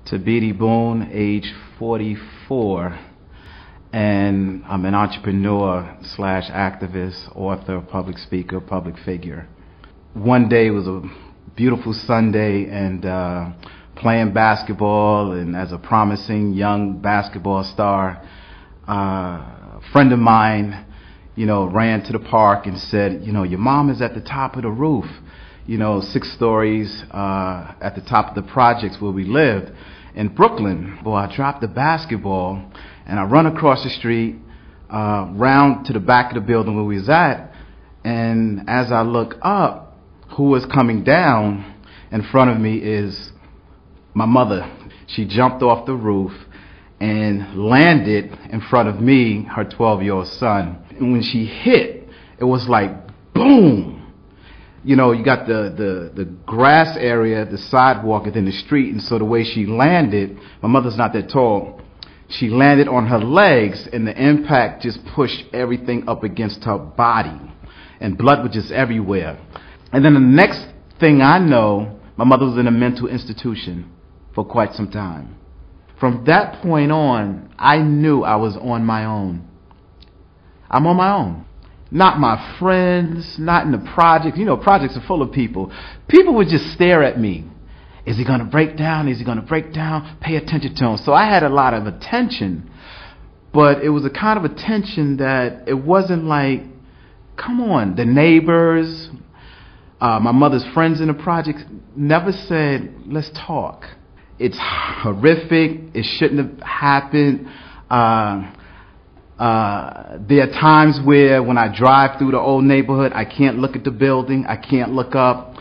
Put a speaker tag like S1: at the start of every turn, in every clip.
S1: Thabiti Boone, age 44, and I'm an entrepreneur slash activist, author, public speaker, public figure. One day it was a beautiful Sunday, and playing basketball, and as a promising young basketball star, a friend of mine, ran to the park and said, your mom is at the top of the roof, 6 stories at the top of the projects where we lived in Brooklyn. Well, I dropped the basketball and I run across the street, round to the back of the building where we was at, and as I look up, who was coming down in front of me is my mother. She jumped off the roof and landed in front of me, her 12-year-old son. And when she hit, it was like boom. You got the grass area, the sidewalk, and then the street. And so the way she landed, my mother's not that tall, she landed on her legs, and the impact just pushed everything up against her body, and blood was just everywhere. And then the next thing I know, my mother was in a mental institution for quite some time. From that point on, I knew I was on my own. I'm on my own. Not my friends, not in the projects. Projects are full of people. People would just stare at me. Is he going to break down? Is he going to break down? Pay attention to him. So I had a lot of attention, but it was a kind of attention that it wasn't like, come on, the neighbors, my mother's friends in the projects never said, let's talk. It's horrific. It shouldn't have happened. There are times where when I drive through the old neighborhood, I can't look at the building. I can't look up.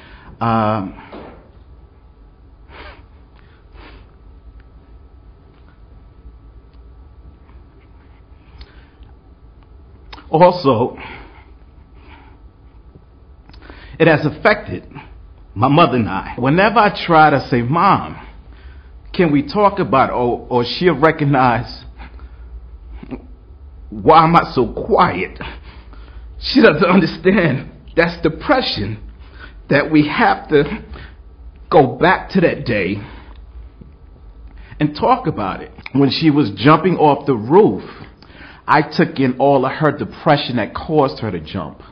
S1: Also, it has affected my mother and I. Whenever I try to say, Mom, can we talk about it? Or she'll recognize, why am I so quiet? She doesn't understand that's depression, that we have to go back to that day and talk about it. When she was jumping off the roof, I took in all of her depression that caused her to jump.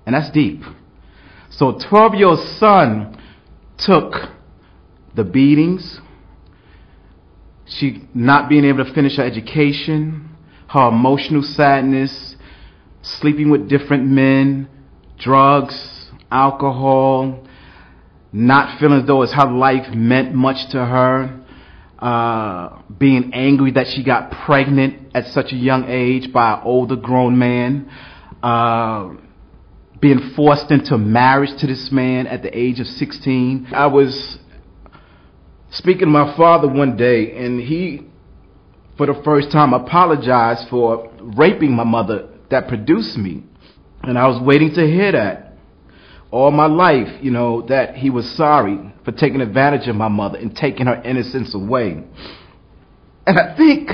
S1: And that's deep. So a 12-year-old son took the beatings, she not being able to finish her education, her emotional sadness, sleeping with different men, drugs, alcohol, not feeling as though as her life meant much to her, being angry that she got pregnant at such a young age by an older grown man, being forced into marriage to this man at the age of 16. I was speaking to my father one day, and he, for the first time, apologized for raping my mother that produced me. And I was waiting to hear that all my life, that he was sorry for taking advantage of my mother and taking her innocence away. And I think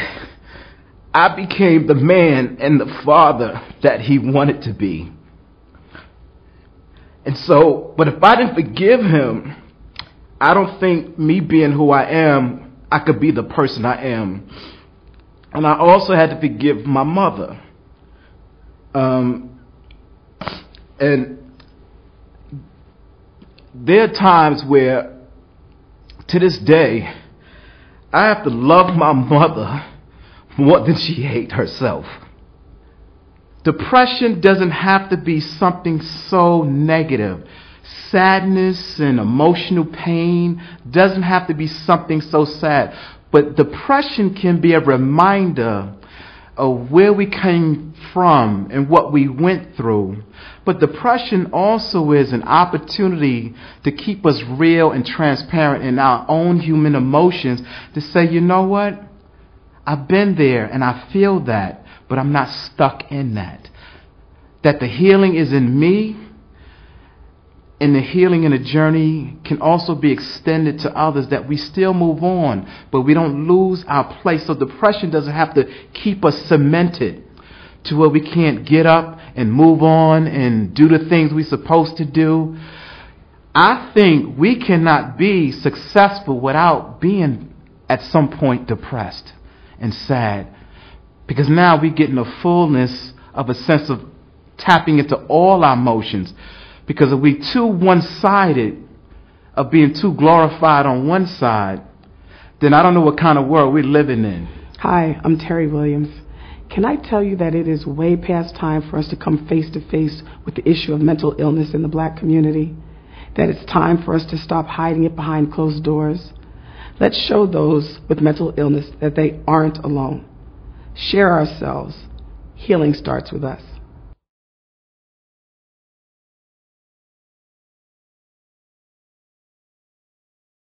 S1: I became the man and the father that he wanted to be. And so, but if I didn't forgive him, I don't think me being who I am, I could be the person I am. And I also had to forgive my mother. And there are times where, to this day, I have to love my mother more than she hates herself. Depression doesn't have to be something so negative. Sadness and emotional pain doesn't have to be something so sad. But depression can be a reminder of where we came from and what we went through. But depression also is an opportunity to keep us real and transparent in our own human emotions, to say, you know what? I've been there and I feel that, but I'm not stuck in that. That the healing is in me, and the healing and the journey can also be extended to others, that we still move on, but we don't lose our place. So depression doesn't have to keep us cemented to where we can't get up and move on and do the things we're supposed to do. I think we cannot be successful without being at some point depressed and sad, because now we get in the fullness of a sense of tapping into all our emotions. Because if we too one-sided, of being too glorified on one side, then I don't know what kind of world we're living in.
S2: Hi, I'm Terry Williams. Can I tell you that it is way past time for us to come face to face with the issue of mental illness in the black community? That it's time for us to stop hiding it behind closed doors? Let's show those with mental illness that they aren't alone. Share ourselves. Healing starts with us.